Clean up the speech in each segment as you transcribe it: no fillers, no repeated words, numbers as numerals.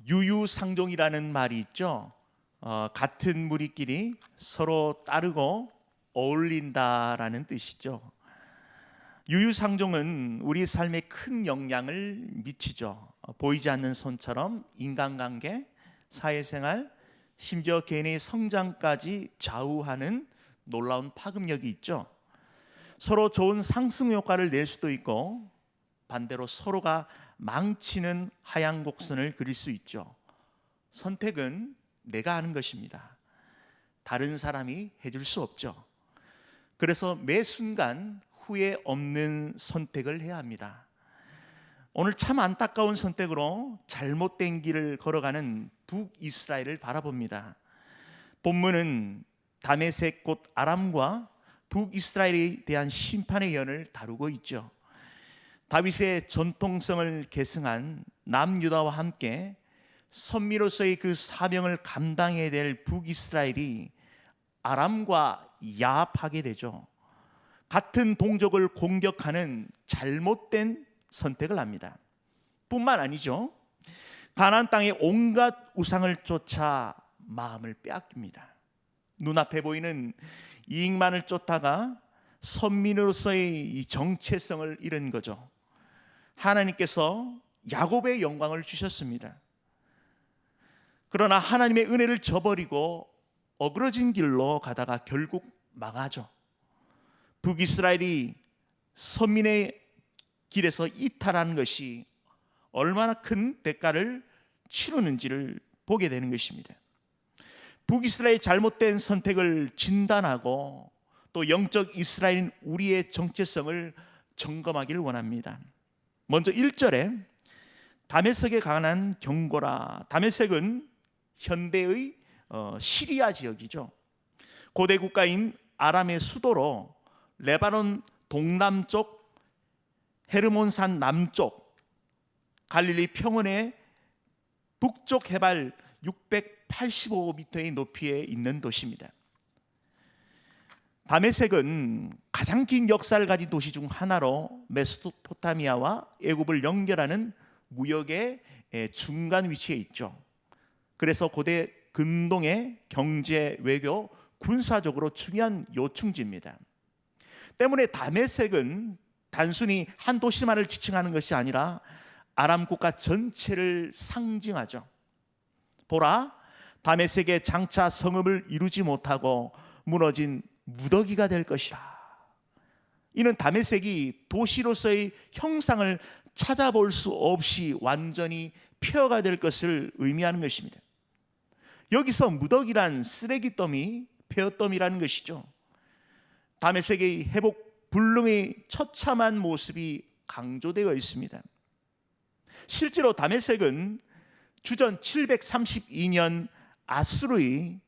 유유상종이라는 말이 있죠. 같은 무리끼리 서로 따르고 어울린다라는 뜻이죠. 유유상종은 우리 삶에 큰 영향을 미치죠. 보이지 않는 손처럼 인간관계, 사회생활, 심지어 개인의 성장까지 좌우하는 놀라운 파급력이 있죠. 서로 좋은 상승 효과를 낼 수도 있고 반대로 서로가 망치는 하향 곡선을 그릴 수 있죠. 선택은 내가 하는 것입니다. 다른 사람이 해줄 수 없죠. 그래서 매 순간 후회 없는 선택을 해야 합니다. 오늘 참 안타까운 선택으로 잘못된 길을 걸어가는 북이스라엘을 바라봅니다. 본문은 다메섹 곧 아람과 북이스라엘에 대한 심판의 연을 다루고 있죠. 다윗의 전통성을 계승한 남유다와 함께 선미로서의 그 사명을 감당해야 될 북이스라엘이 아람과 야합하게 되죠. 같은 동족을 공격하는 잘못된 선택을 합니다. 뿐만 아니죠, 가나안 땅의 온갖 우상을 쫓아 마음을 빼앗깁니다. 눈앞에 보이는 이익만을 쫓다가 선민으로서의 이 정체성을 잃은 거죠. 하나님께서 야곱의 영광을 주셨습니다. 그러나 하나님의 은혜를 저버리고 어그러진 길로 가다가 결국 망하죠. 북이스라엘이 선민의 길에서 이탈하는 것이 얼마나 큰 대가를 치르는지를 보게 되는 것입니다. 북이스라엘의 잘못된 선택을 진단하고 또 영적 이스라엘인 우리의 정체성을 점검하기를 원합니다. 먼저 1절에 다메섹에 관한 경고라. 다메섹은 현대의 시리아 지역이죠. 고대 국가인 아람의 수도로 레바논 동남쪽, 헤르몬산 남쪽, 갈릴리 평원의 북쪽 해발 685m의 높이에 있는 도시입니다. 다메섹은 가장 긴 역사를 가진 도시 중 하나로 메소포타미아와 애굽을 연결하는 무역의 중간 위치에 있죠. 그래서 고대 근동의 경제, 외교, 군사적으로 중요한 요충지입니다. 때문에 다메섹은 단순히 한 도시만을 지칭하는 것이 아니라 아람 국가 전체를 상징하죠. 보라, 다메섹의 장차 성읍을 이루지 못하고 무너진 무더기가 될 것이라. 이는 다메섹이 도시로서의 형상을 찾아볼 수 없이 완전히 폐허가 될 것을 의미하는 것입니다. 여기서 무더기란 쓰레기더미, 폐허더미라는 것이죠. 다메섹의 회복 불능의 처참한 모습이 강조되어 있습니다. 실제로 다메섹은 주전 732년 아수르의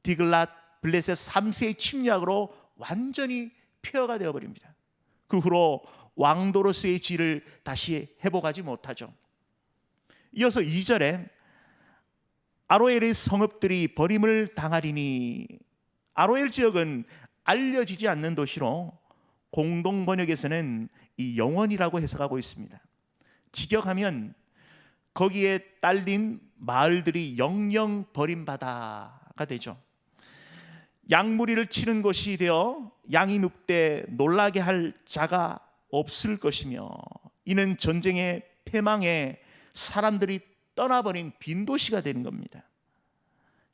디글랏 블레셋 3세의 침략으로 완전히 폐허가 되어버립니다. 그 후로 왕도로서의 지위를 다시 회복하지 못하죠. 이어서 2절에 아로엘의 성읍들이 버림을 당하리니, 아로엘 지역은 알려지지 않는 도시로 공동 번역에서는 이 영원이라고 해석하고 있습니다. 직역하면 거기에 딸린 마을들이 영영 버림받아가 되죠. 양무리를 치는 곳이 되어 양이 눕되 놀라게 할 자가 없을 것이며, 이는 전쟁의 패망에 사람들이 떠나버린 빈 도시가 되는 겁니다.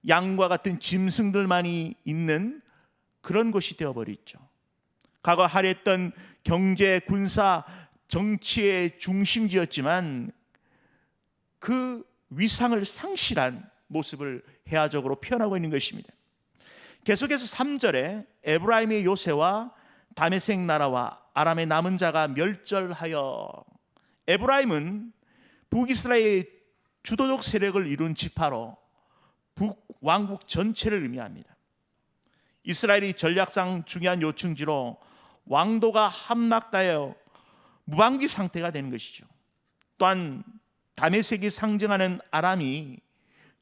양과 같은 짐승들만이 있는 그런 곳이 되어버렸죠. 과거 화려했던 경제, 군사, 정치의 중심지였지만 그 위상을 상실한 모습을 해화적으로 표현하고 있는 것입니다. 계속해서 3절에 에브라임의 요새와 다메섹 나라와 아람의 남은 자가 멸절하여, 에브라임은 북이스라엘의 주도적 세력을 이룬 지파로 북왕국 전체를 의미합니다. 이스라엘이 전략상 중요한 요충지로 왕도가 함락되어 무방비 상태가 되는 것이죠. 또한 다메섹이 상징하는 아람이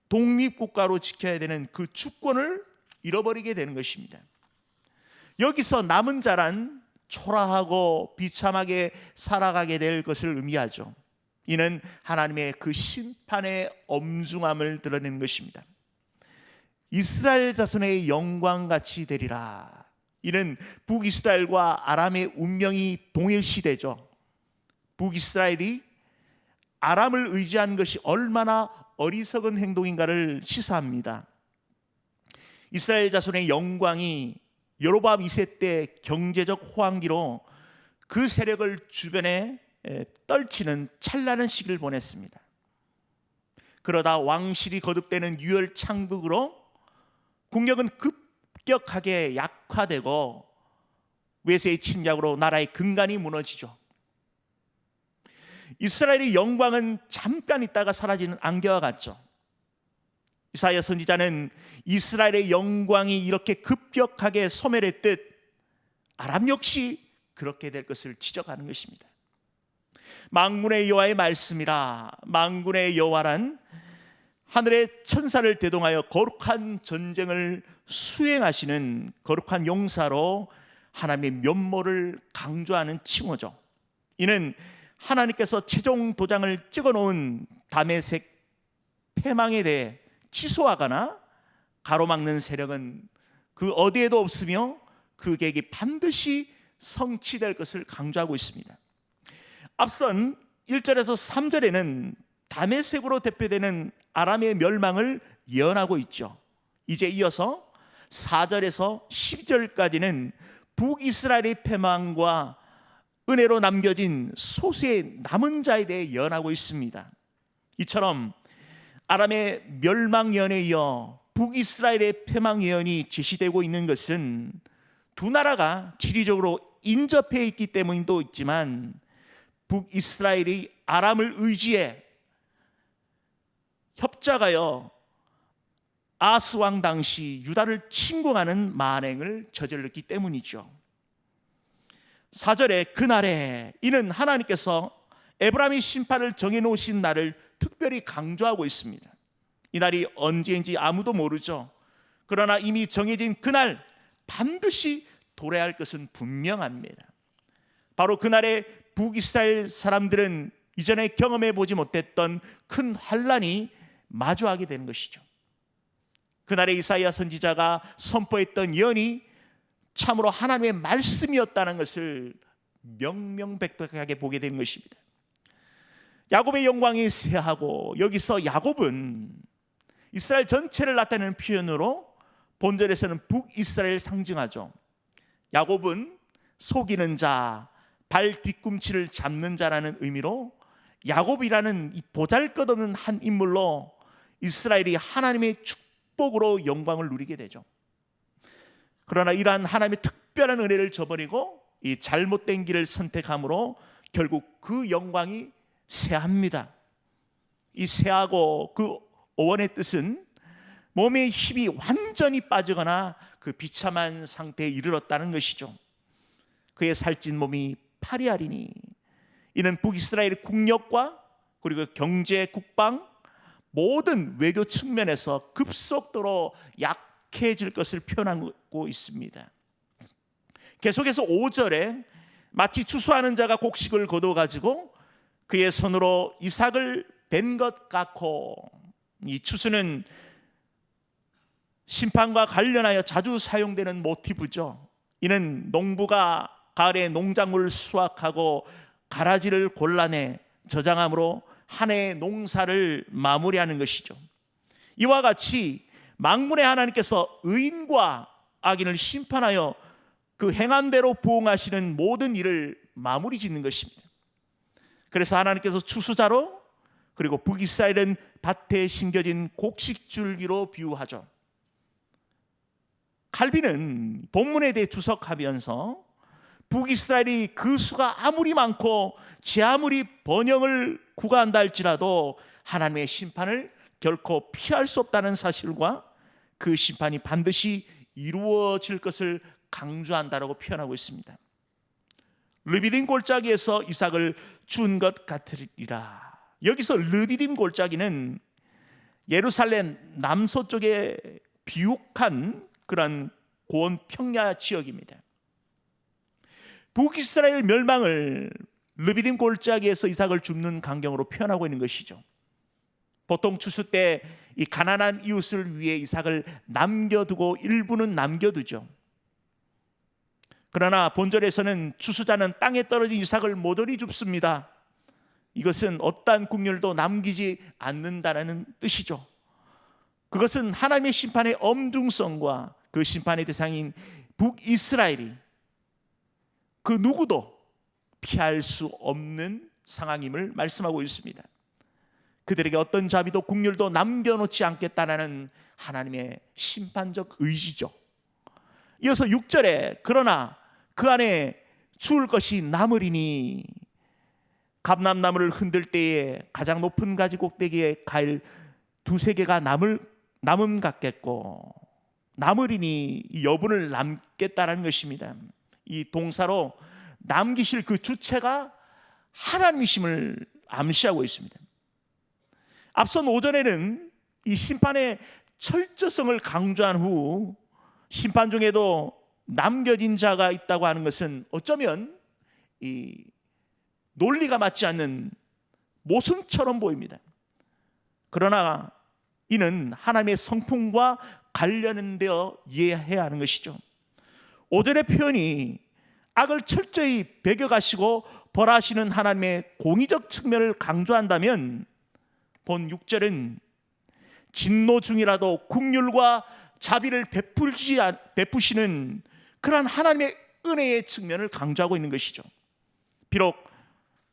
독립국가로 지켜야 되는 그 주권을 잃어버리게 되는 것입니다. 여기서 남은 자란 초라하고 비참하게 살아가게 될 것을 의미하죠. 이는 하나님의 그 심판의 엄중함을 드러내는 것입니다. 이스라엘 자손의 영광같이 되리라. 이는 북이스라엘과 아람의 운명이 동일시되죠. 북이스라엘이 아람을 의지한 것이 얼마나 어리석은 행동인가를 시사합니다. 이스라엘 자손의 영광이 여로보암 2세 때 경제적 호황기로 그 세력을 주변에 떨치는 찬란한 시기를 보냈습니다. 그러다 왕실이 거듭되는 유혈창국으로 국력은 급격하게 약화되고 외세의 침략으로 나라의 근간이 무너지죠. 이스라엘의 영광은 잠깐 있다가 사라지는 안개와 같죠. 이사야 선지자는 이스라엘의 영광이 이렇게 급격하게 소멸했듯 아람 역시 그렇게 될 것을 지적하는 것입니다. 만군의 여호와의 말씀이라. 만군의 여호와란 하늘의 천사를 대동하여 거룩한 전쟁을 수행하시는 거룩한 용사로 하나님의 면모를 강조하는 칭호죠. 이는 하나님께서 최종 도장을 찍어놓은 다메섹 패망에 대해 취소하거나 가로막는 세력은 그 어디에도 없으며 그 계획이 반드시 성취될 것을 강조하고 있습니다. 앞선 1절에서 3절에는 다메섹으로 대표되는 아람의 멸망을 예언하고 있죠. 이제 이어서 4절에서 12절까지는 북이스라엘의 패망과 은혜로 남겨진 소수의 남은 자에 대해 예언하고 있습니다. 이처럼 아람의 멸망 예언에 이어 북이스라엘의 패망 예언이 제시되고 있는 것은 두 나라가 지리적으로 인접해 있기 때문도 있지만 북이스라엘이 아람을 의지해 협작하여 아스 왕 당시 유다를 침공하는 만행을 저질렀기 때문이죠. 4절에 그날에, 이는 하나님께서 에브라임의 심판을 정해놓으신 날을 특별히 강조하고 있습니다. 이 날이 언제인지 아무도 모르죠. 그러나 이미 정해진 그날 반드시 도래할 것은 분명합니다. 바로 그날에 북이스라엘 사람들은 이전에 경험해 보지 못했던 큰 환란이 마주하게 되는 것이죠. 그날에 이사야 선지자가 선포했던 예언이 참으로 하나님의 말씀이었다는 것을 명명백백하게 보게 되는 것입니다. 야곱의 영광이 새하고, 여기서 야곱은 이스라엘 전체를 나타내는 표현으로 본절에서는 북이스라엘을 상징하죠. 야곱은 속이는 자, 발 뒤꿈치를 잡는 자라는 의미로 야곱이라는 이 보잘것없는 한 인물로 이스라엘이 하나님의 축복으로 영광을 누리게 되죠. 그러나 이러한 하나님의 특별한 은혜를 저버리고 이 잘못된 길을 선택함으로 결국 그 영광이 쇠합니다. 이 쇠하고 그 어원의 뜻은 몸의 힘이 완전히 빠지거나 그 비참한 상태에 이르렀다는 것이죠. 그의 살찐 몸이 파리하리니, 이는 북이스라엘의 국력과 그리고 경제, 국방, 모든 외교 측면에서 급속도로 약해질 것을 표현하고 있습니다. 계속해서 5절에 마치 추수하는 자가 곡식을 거둬가지고 그의 손으로 이삭을 벤 것 같고, 이 추수는 심판과 관련하여 자주 사용되는 모티브죠. 이는 농부가 가을에 농작물을 수확하고 가라지를 골라내 저장함으로 한 해의 농사를 마무리하는 것이죠. 이와 같이 만군의 하나님께서 의인과 악인을 심판하여 그 행한 대로 부응하시는 모든 일을 마무리 짓는 것입니다. 그래서 하나님께서 추수자로, 그리고 북이스라엘은 밭에 심겨진 곡식줄기로 비유하죠. 칼빈은 본문에 대해 주석하면서 북이스라엘이 그 수가 아무리 많고 제 아무리 번영을 구가한다 할지라도 하나님의 심판을 결코 피할 수 없다는 사실과 그 심판이 반드시 이루어질 것을 강조한다라고 표현하고 있습니다. 르비딤 골짜기에서 이삭을 준 것 같으리라. 여기서 르비딤 골짜기는 예루살렘 남서쪽에 비옥한 그런 고원 평야 지역입니다. 북이스라엘 멸망을 르비딤 골짜기에서 이삭을 줍는 광경으로 표현하고 있는 것이죠. 보통 추수 때 이 가난한 이웃을 위해 이삭을 남겨두고 일부는 남겨두죠. 그러나 본절에서는 추수자는 땅에 떨어진 이삭을 모조리 줍습니다. 이것은 어떠한 국률도 남기지 않는다는 뜻이죠. 그것은 하나님의 심판의 엄중성과 그 심판의 대상인 북이스라엘이 그 누구도 피할 수 없는 상황임을 말씀하고 있습니다. 그들에게 어떤 자비도 국률도 남겨놓지 않겠다는 하나님의 심판적 의지죠. 이어서 6절에 그러나 그 안에 주울 것이 남으리니 감람나무를 흔들 때에 가장 높은 가지 꼭대기에 가일 두세 개가 남음 같겠고, 남으리니 이 여분을 남겠다라는 것입니다. 이 동사로 남기실 그 주체가 하나님이심을 암시하고 있습니다. 앞선 오전에는 이 심판의 철저성을 강조한 후 심판 중에도 남겨진 자가 있다고 하는 것은 어쩌면 이 논리가 맞지 않는 모순처럼 보입니다. 그러나 이는 하나님의 성품과 관련되어 이해해야 하는 것이죠. 5절의 표현이 악을 철저히 배겨가시고 벌하시는 하나님의 공의적 측면을 강조한다면, 본 6절은 진노 중이라도 긍휼과 자비를 베푸시는 그러한 하나님의 은혜의 측면을 강조하고 있는 것이죠. 비록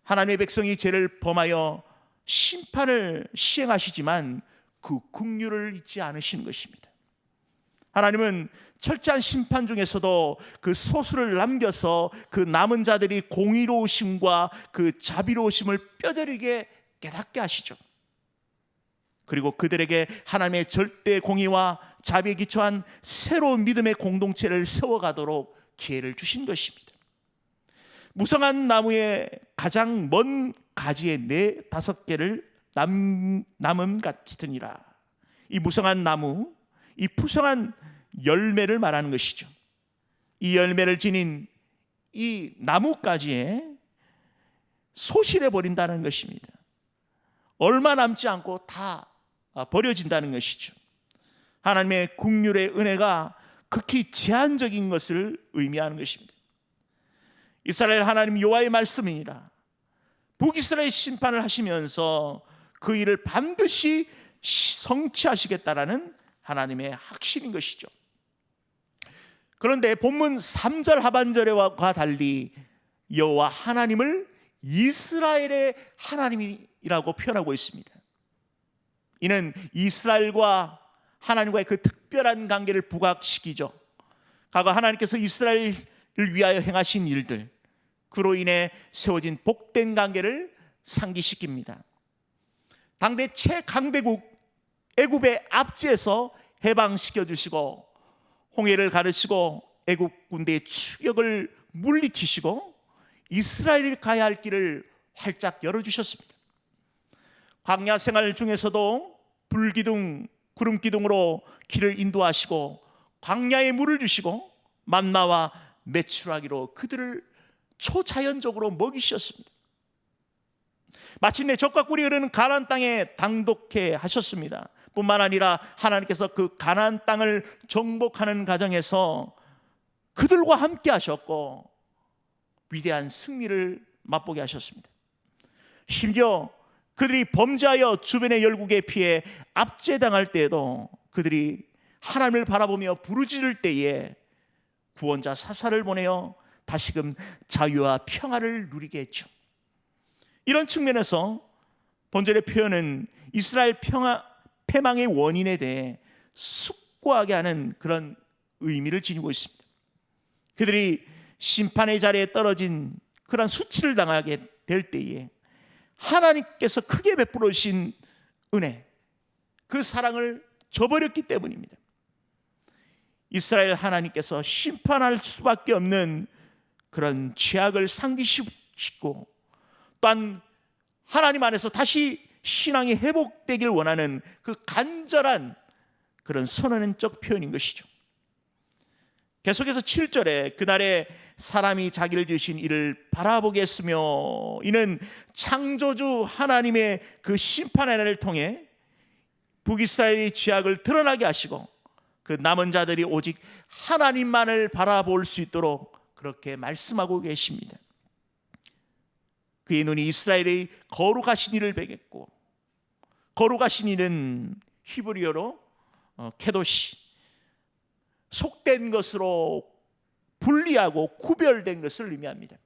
하나님의 백성이 죄를 범하여 심판을 시행하시지만 그 긍휼을 잊지 않으시는 것입니다. 하나님은 철저한 심판 중에서도 그 소수를 남겨서 그 남은 자들이 공의로우심과 그 자비로우심을 뼈저리게 깨닫게 하시죠. 그리고 그들에게 하나님의 절대 공의와 자비에 기초한 새로운 믿음의 공동체를 세워가도록 기회를 주신 것입니다. 무성한 나무의 가장 먼 가지에 4-5개를 남음 같으니라. 이 무성한 나무, 이 푸성한 열매를 말하는 것이죠. 이 열매를 지닌 이 나무가지에 소실해 버린다는 것입니다. 얼마 남지 않고 다 버려진다는 것이죠. 하나님의 긍휼의 은혜가 극히 제한적인 것을 의미하는 것입니다. 이스라엘 하나님 여호와의 말씀이니라. 북이스라엘 심판을 하시면서 그 일을 반드시 성취하시겠다라는 하나님의 확신인 것이죠. 그런데 본문 3절 하반절과 달리 여호와 하나님을 이스라엘의 하나님이라고 표현하고 있습니다. 이는 이스라엘과 하나님과의 그 특별한 관계를 부각시키죠. 과거 하나님께서 이스라엘을 위하여 행하신 일들, 그로 인해 세워진 복된 관계를 상기시킵니다. 당대 최강대국 애굽의 압제에서 해방시켜 주시고, 홍해를 가르시고 애굽 군대의 추격을 물리치시고 이스라엘이 가야 할 길을 활짝 열어주셨습니다. 광야 생활 중에서도 불기둥, 구름기둥으로 길을 인도하시고 광야에 물을 주시고 만나와 메추라기로 그들을 초자연적으로 먹이셨습니다. 마침내 젖과 꿀이 흐르는 가나안 땅에 당독해 하셨습니다. 뿐만 아니라 하나님께서 그 가나안 땅을 정복하는 과정에서 그들과 함께 하셨고 위대한 승리를 맛보게 하셨습니다. 심지어 그들이 범죄하여 주변의 열국에 피해 압제당할 때에도 그들이 하나님을 바라보며 부르짖을 때에 구원자 사사를 보내어 다시금 자유와 평화를 누리게 했죠. 이런 측면에서 본절의 표현은 이스라엘 패망의 원인에 대해 숙고하게 하는 그런 의미를 지니고 있습니다. 그들이 심판의 자리에 떨어진 그런 수치를 당하게 될 때에 하나님께서 크게 베풀어 주신 은혜, 그 사랑을 저버렸기 때문입니다. 이스라엘 하나님께서 심판할 수밖에 없는 그런 죄악을 상기시키고 또한 하나님 안에서 다시 신앙이 회복되길 원하는 그 간절한 그런 선언적 표현인 것이죠. 계속해서 7절에 그날에 사람이 자기를 지으신 이를 바라보게 했으며 이는 창조주 하나님의 그 심판을 통해 북이스라엘의 죄악을 드러나게 하시고 그 남은 자들이 오직 하나님만을 바라볼 수 있도록 그렇게 말씀하고 계십니다. 그의 눈이 이스라엘의 거룩하신 이를 베겠고, 거룩하신 이는 히브리어로 케도시, 속된 것으로 분리하고 구별된 것을 의미합니다.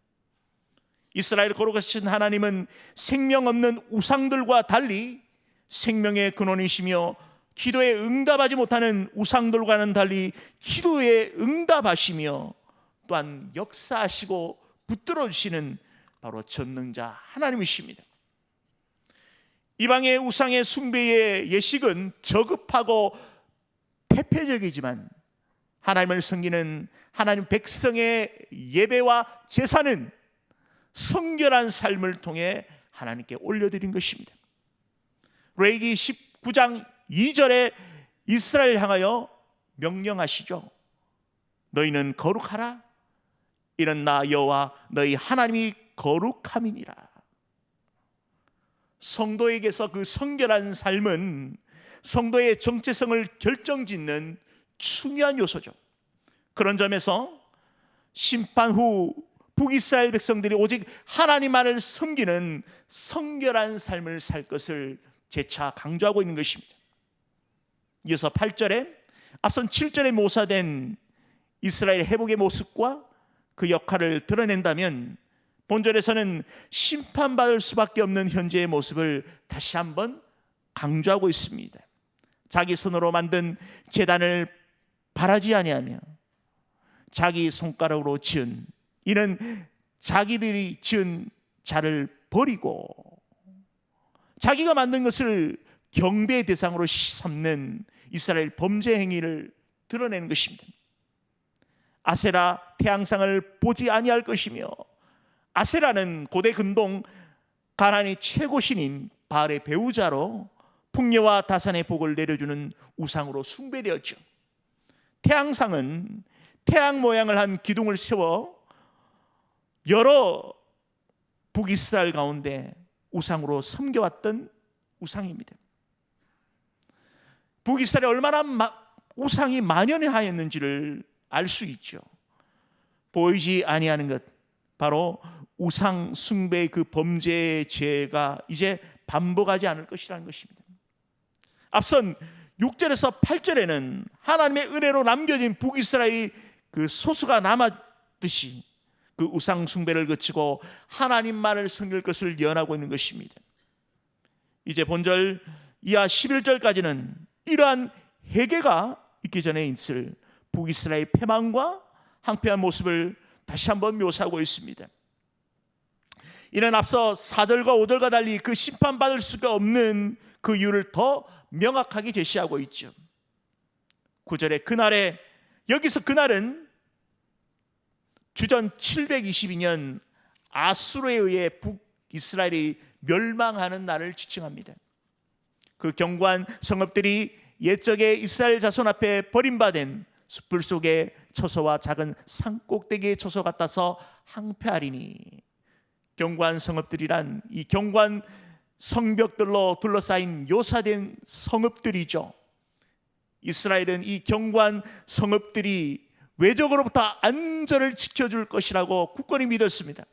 이스라엘 거룩하신 하나님은 생명 없는 우상들과 달리 생명의 근원이시며 기도에 응답하지 못하는 우상들과는 달리 기도에 응답하시며 또한 역사하시고 붙들어 주시는 바로 전능자 하나님이십니다. 이방의 우상의 숭배의 예식은 저급하고 태폐적이지만 하나님을 섬기는 하나님 백성의 예배와 제사는 성결한 삶을 통해 하나님께 올려드린 것입니다. 레위기 19장 2절에 이스라엘 향하여 명령하시죠. 너희는 거룩하라. 이는 나 여호와 너희 하나님이 거룩함이니라. 성도에게서 그 성결한 삶은 성도의 정체성을 결정짓는 중요한 요소죠. 그런 점에서 심판 후 북이스라엘 백성들이 오직 하나님만을 섬기는 성결한 삶을 살 것을 재차 강조하고 있는 것입니다. 이어서 8절에 앞선 7절에 묘사된 이스라엘 회복의 모습과 그 역할을 드러낸다면 본절에서는 심판받을 수밖에 없는 현재의 모습을 다시 한번 강조하고 있습니다. 자기 손으로 만든 제단을 바라지 아니하며 자기 손가락으로 지은, 이는 자기들이 지은 자를 버리고 자기가 만든 것을 경배의 대상으로 삼는 이스라엘 범죄 행위를 드러내는 것입니다. 아세라 태양상을 보지 아니할 것이며, 아세라는 고대 근동 가나안의 최고 신인 바알의 배우자로 풍요와 다산의 복을 내려주는 우상으로 숭배되었죠. 태양상은 태양 모양을 한 기둥을 세워 여러 북이스라엘 가운데 우상으로 섬겨왔던 우상입니다. 북이스라엘에 얼마나 우상이 만연하였는지를 알 수 있죠. 보이지 아니하는 것, 바로 우상 숭배의 그 범죄의 죄가 이제 반복하지 않을 것이라는 것입니다. 앞선 6절에서 8절에는 하나님의 은혜로 남겨진 북이스라엘이 그 소수가 남았듯이 그 우상 숭배를 거치고 하나님만을 섬길 것을 예언하고 있는 것입니다. 이제 본절 이하 11절까지는 이러한 회개가 있기 전에 있을 북이스라엘 패망과 항폐한 모습을 다시 한번 묘사하고 있습니다. 이는 앞서 4절과 5절과 달리 그 심판받을 수가 없는 그 이유를 더 명확하게 제시하고 있죠. 9절에 그날에, 여기서 그날은 주전 722년 아수르에 의해 북이스라엘이 멸망하는 날을 지칭합니다. 그 견고한 성읍들이 옛적에 이스라엘 자손 앞에 버림받은 숯불 속의 처소와 작은 산꼭대기의 처소 같아서 항폐하리니, 견고한 성읍들이란 이 견고한 성벽들로 둘러싸인 묘사된 성읍들이죠. 이스라엘은 이 견고한 성읍들이 외적으로부터 안전을 지켜줄 것이라고 굳건히 믿었습니다.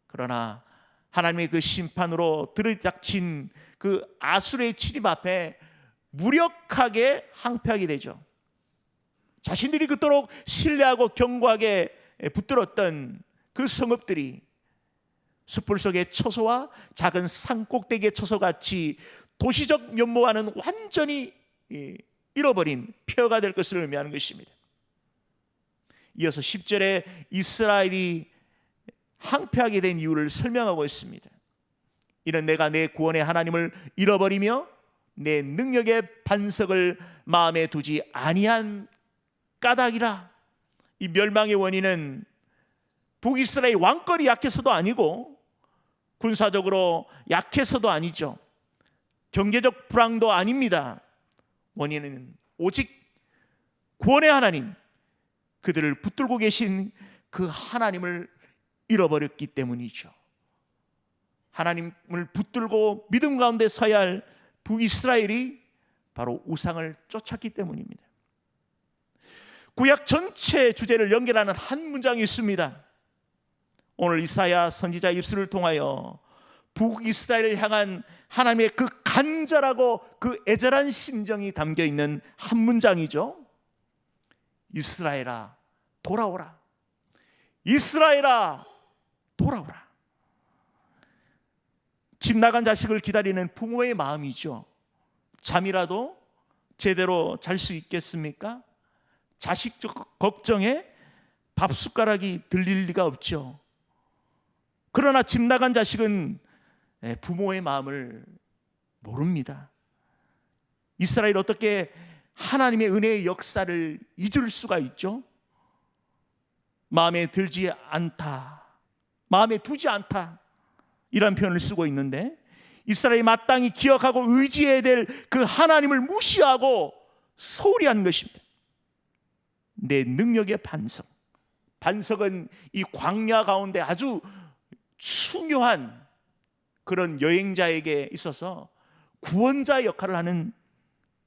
그러나 하나님의 그 심판으로 들이닥친 그 아수르의 침입 앞에 무력하게 항폐하게 되죠. 자신들이 그토록 신뢰하고 견고하게 붙들었던 그 성읍들이 숯불 속의 처소와 작은 산꼭대기의 처소같이 도시적 면모와는 완전히 잃어버린 폐허가 될 것을 의미하는 것입니다. 이어서 10절에 이스라엘이 항폐하게 된 이유를 설명하고 있습니다. 이는 내가 내 구원의 하나님을 잃어버리며 내 능력의 반석을 마음에 두지 아니한 까닭이라. 이 멸망의 원인은 북이스라엘 왕권이 약해서도 아니고 군사적으로 약해서도 아니죠. 경제적 불황도 아닙니다. 원인은 오직 구원의 하나님, 그들을 붙들고 계신 그 하나님을 잃어버렸기 때문이죠. 하나님을 붙들고 믿음 가운데 서야 할 북이스라엘이 바로 우상을 쫓았기 때문입니다. 구약 전체 주제를 연결하는 한 문장이 있습니다. 오늘 이사야 선지자 입술을 통하여 북이스라엘을 향한 하나님의 그 간절하고 그 애절한 심정이 담겨 있는 한 문장이죠. 이스라엘아 돌아오라. 이스라엘아 돌아오라. 집 나간 자식을 기다리는 부모의 마음이죠. 잠이라도 제대로 잘 수 있겠습니까? 자식 걱정에 밥 숟가락이 들릴 리가 없죠. 그러나 집 나간 자식은 부모의 마음을 모릅니다. 이스라엘 어떻게 하나님의 은혜의 역사를 잊을 수가 있죠? 마음에 들지 않다, 마음에 두지 않다, 이런 표현을 쓰고 있는데, 이스라엘이 마땅히 기억하고 의지해야 될 그 하나님을 무시하고 소홀히 한 것입니다. 내 능력의 반석. 반석은 이 광야 가운데 아주 중요한 그런 여행자에게 있어서 구원자 역할을 하는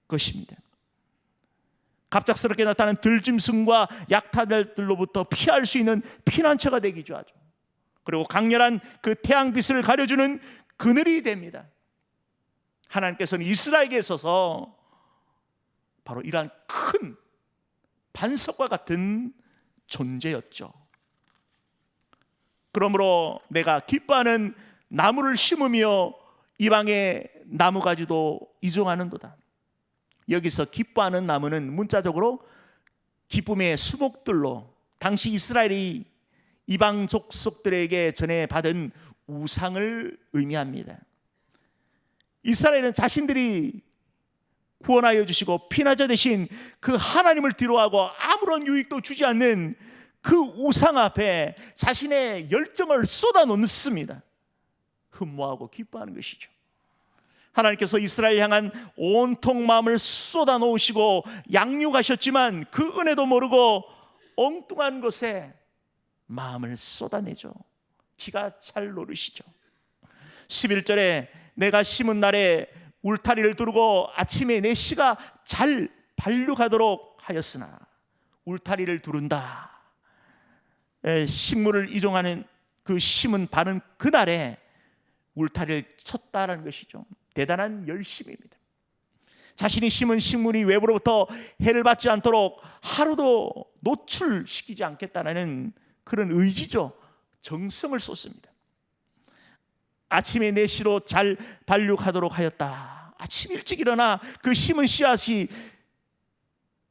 것입니다. 갑작스럽게 나타나는 들짐승과 약탈들로부터 피할 수 있는 피난처가 되기도 하죠. 그리고 강렬한 그 태양빛을 가려주는 그늘이 됩니다. 하나님께서는 이스라엘에게 있어서 바로 이러한 큰 반석과 같은 존재였죠. 그러므로 내가 기뻐하는 나무를 심으며 이방의 나무가지도 이종하는도다. 여기서 기뻐하는 나무는 문자적으로 기쁨의 수목들로 당시 이스라엘이 이방 족속들에게 전해받은 우상을 의미합니다. 이스라엘은 자신들이 구원하여 주시고 피난처 되신 그 하나님을 뒤로하고 아무런 유익도 주지 않는 그 우상 앞에 자신의 열정을 쏟아놓습니다. 흠모하고 기뻐하는 것이죠. 하나님께서 이스라엘 향한 온통 마음을 쏟아놓으시고 양육하셨지만 그 은혜도 모르고 엉뚱한 것에 마음을 쏟아내죠. 기가 찰 노릇이죠. 11절에 내가 심은 날에 울타리를 두르고 아침에 내 씨가 잘 발육하도록 하였으나, 울타리를 두른다, 식물을 이종하는 그 심은 바른 그날에 울타리를 쳤다라는 것이죠. 대단한 열심입니다. 자신이 심은 식물이 외부로부터 해를 받지 않도록 하루도 노출시키지 않겠다는 그런 의지죠. 정성을 쏟습니다. 아침에 내 씨로 잘 발육하도록 하였다. 아침 일찍 일어나 그 심은 씨앗이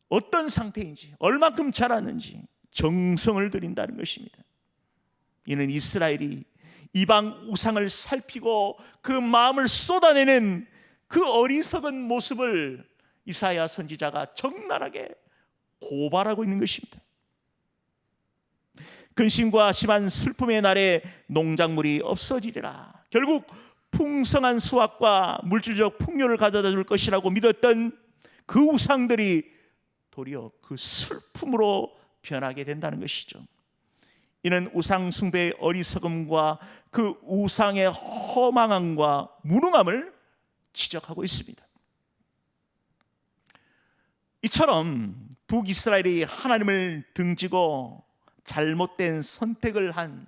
어떤 상태인지, 얼만큼 자랐는지 정성을 들인다는 것입니다. 이는 이스라엘이 이방 우상을 살피고 그 마음을 쏟아내는 그 어리석은 모습을 이사야 선지자가 적나라하게 고발하고 있는 것입니다. 근심과 심한 슬픔의 날에 농작물이 없어지리라. 결국 풍성한 수확과 물질적 풍요를 가져다 줄 것이라고 믿었던 그 우상들이 도리어 그 슬픔으로 변하게 된다는 것이죠. 이는 우상 숭배의 어리석음과 그 우상의 허망함과 무능함을 지적하고 있습니다. 이처럼 북이스라엘이 하나님을 등지고 잘못된 선택을 한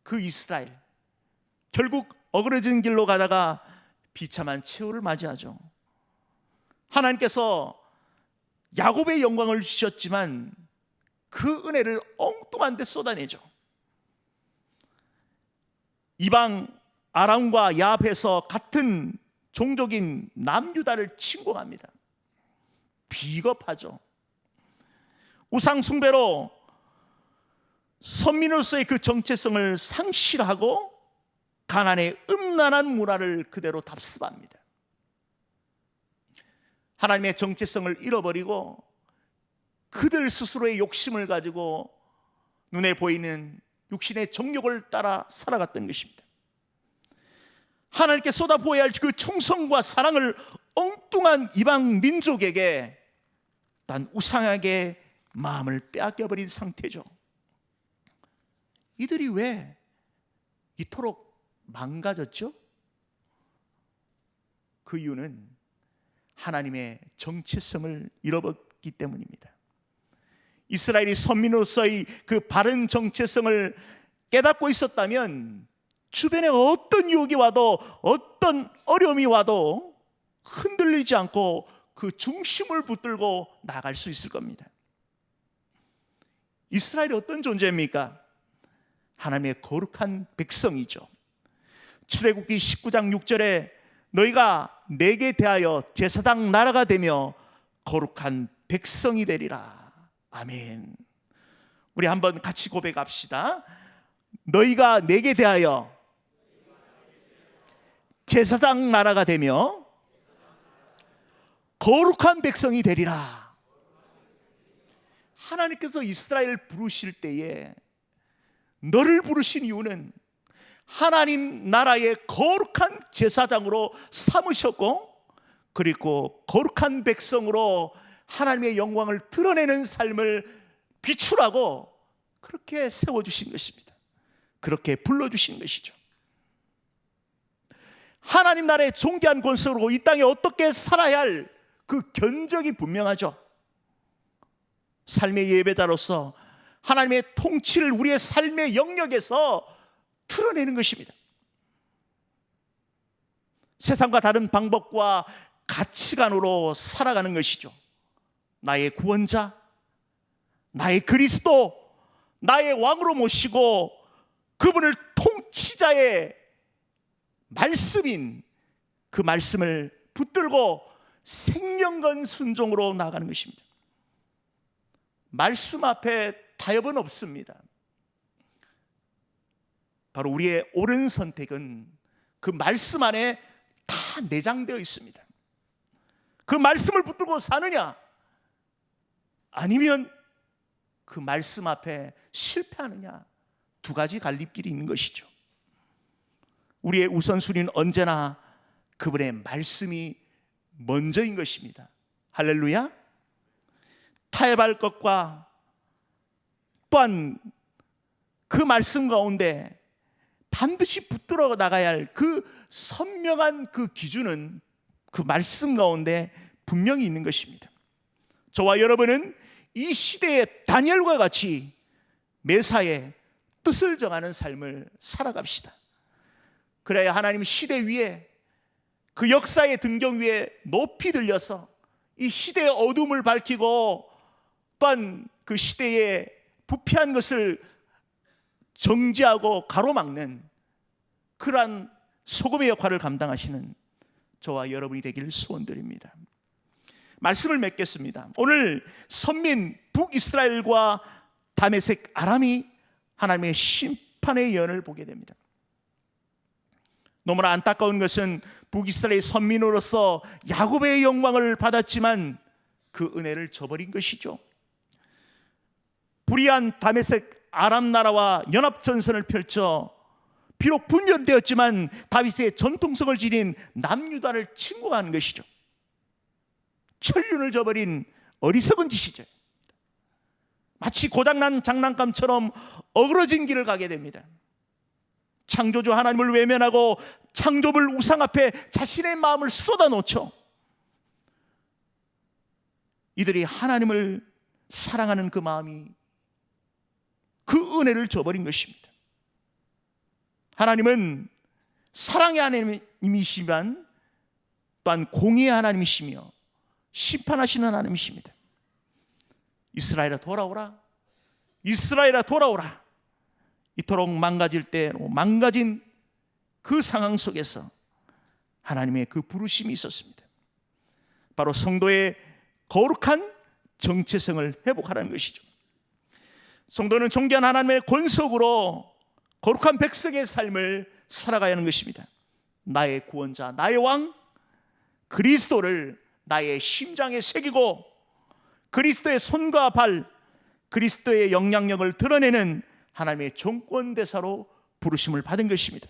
그 이스라엘, 결국 어그러진 길로 가다가 비참한 최후를 맞이하죠. 하나님께서 야곱의 영광을 주셨지만 그 은혜를 엉뚱한 데 쏟아내죠. 이방 아람과 야합에서 같은 종족인 남유다를 침공합니다. 비겁하죠. 우상 숭배로 선민으로서의 그 정체성을 상실하고 가나안의 음란한 문화를 그대로 답습합니다. 하나님의 정체성을 잃어버리고 그들 스스로의 욕심을 가지고 눈에 보이는 육신의 정욕을 따라 살아갔던 것입니다. 하나님께 쏟아부어야 할 그 충성과 사랑을 엉뚱한 이방 민족에게 단 우상하게 마음을 빼앗겨버린 상태죠. 이들이 왜 이토록 망가졌죠? 그 이유는 하나님의 정체성을 잃어버렸기 때문입니다. 이스라엘이 선민으로서의 그 바른 정체성을 깨닫고 있었다면 주변에 어떤 유혹이 와도 어떤 어려움이 와도 흔들리지 않고 그 중심을 붙들고 나아갈 수 있을 겁니다. 이스라엘이 어떤 존재입니까? 하나님의 거룩한 백성이죠. 출애굽기 19장 6절에 너희가 내게 대하여 제사장 나라가 되며 거룩한 백성이 되리라. 아멘. 우리 한번 같이 고백합시다. 너희가 내게 대하여 제사장 나라가 되며 거룩한 백성이 되리라. 하나님께서 이스라엘을 부르실 때에 너를 부르신 이유는 하나님 나라의 거룩한 제사장으로 삼으셨고, 그리고 거룩한 백성으로 하나님의 영광을 드러내는 삶을 비추라고 그렇게 세워주신 것입니다. 그렇게 불러주신 것이죠. 하나님 나라의 존귀한 권속으로 이 땅에 어떻게 살아야 할 그 견적이 분명하죠. 삶의 예배자로서 하나님의 통치를 우리의 삶의 영역에서 드러내는 것입니다. 세상과 다른 방법과 가치관으로 살아가는 것이죠. 나의 구원자, 나의 그리스도, 나의 왕으로 모시고 그분을 통치자의 말씀인 그 말씀을 붙들고 생명건 순종으로 나아가는 것입니다. 말씀 앞에 타협은 없습니다. 바로 우리의 옳은 선택은 그 말씀 안에 다 내장되어 있습니다. 그 말씀을 붙들고 사느냐, 아니면 그 말씀 앞에 실패하느냐, 두 가지 갈림길이 있는 것이죠. 우리의 우선순위는 언제나 그분의 말씀이 먼저인 것입니다. 할렐루야. 타협할 것과 또한 그 말씀 가운데 반드시 붙들어 나가야 할 그 선명한 그 기준은 그 말씀 가운데 분명히 있는 것입니다. 저와 여러분은 이 시대의 다니엘과 같이 매사에 뜻을 정하는 삶을 살아갑시다. 그래야 하나님 시대 위에, 그 역사의 등경 위에 높이 들려서 이 시대의 어둠을 밝히고 또한 그 시대의 부패한 것을 정지하고 가로막는 그러한 소금의 역할을 감당하시는 저와 여러분이 되기를 소원드립니다. 말씀을 맺겠습니다. 오늘 선민 북이스라엘과 다메섹 아람이 하나님의 심판의 예언을 보게 됩니다. 너무나 안타까운 것은 북이스라엘 선민으로서 야곱의 영광을 받았지만 그 은혜를 저버린 것이죠. 불의한 다메섹 아람 나라와 연합전선을 펼쳐 비록 분열되었지만 다윗의 전통성을 지닌 남유다를 침공하는 것이죠. 천륜을 저버린 어리석은 짓이죠. 마치 고장난 장난감처럼 어그러진 길을 가게 됩니다. 창조주 하나님을 외면하고 창조물 우상 앞에 자신의 마음을 쏟아놓죠. 이들이 하나님을 사랑하는 그 마음이 그 은혜를 저버린 것입니다. 하나님은 사랑의 하나님이시지만 또한 공의의 하나님이시며 심판하시는 하나님이십니다. 이스라엘아 돌아오라, 이스라엘아 돌아오라. 이토록 망가질 때 망가진 그 상황 속에서 하나님의 그 부르심이 있었습니다. 바로 성도의 거룩한 정체성을 회복하라는 것이죠. 성도는 존귀한 하나님의 권속으로 거룩한 백성의 삶을 살아가야 하는 것입니다. 나의 구원자, 나의 왕 그리스도를 나의 심장에 새기고 그리스도의 손과 발, 그리스도의 영향력을 드러내는 하나님의 정권대사로 부르심을 받은 것입니다.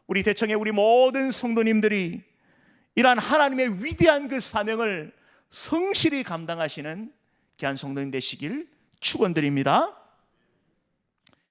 우리 대청의 우리 모든 성도님들이 이러한 하나님의 위대한 그 사명을 성실히 감당하시는 귀한 성도님 되시길 축원드립니다.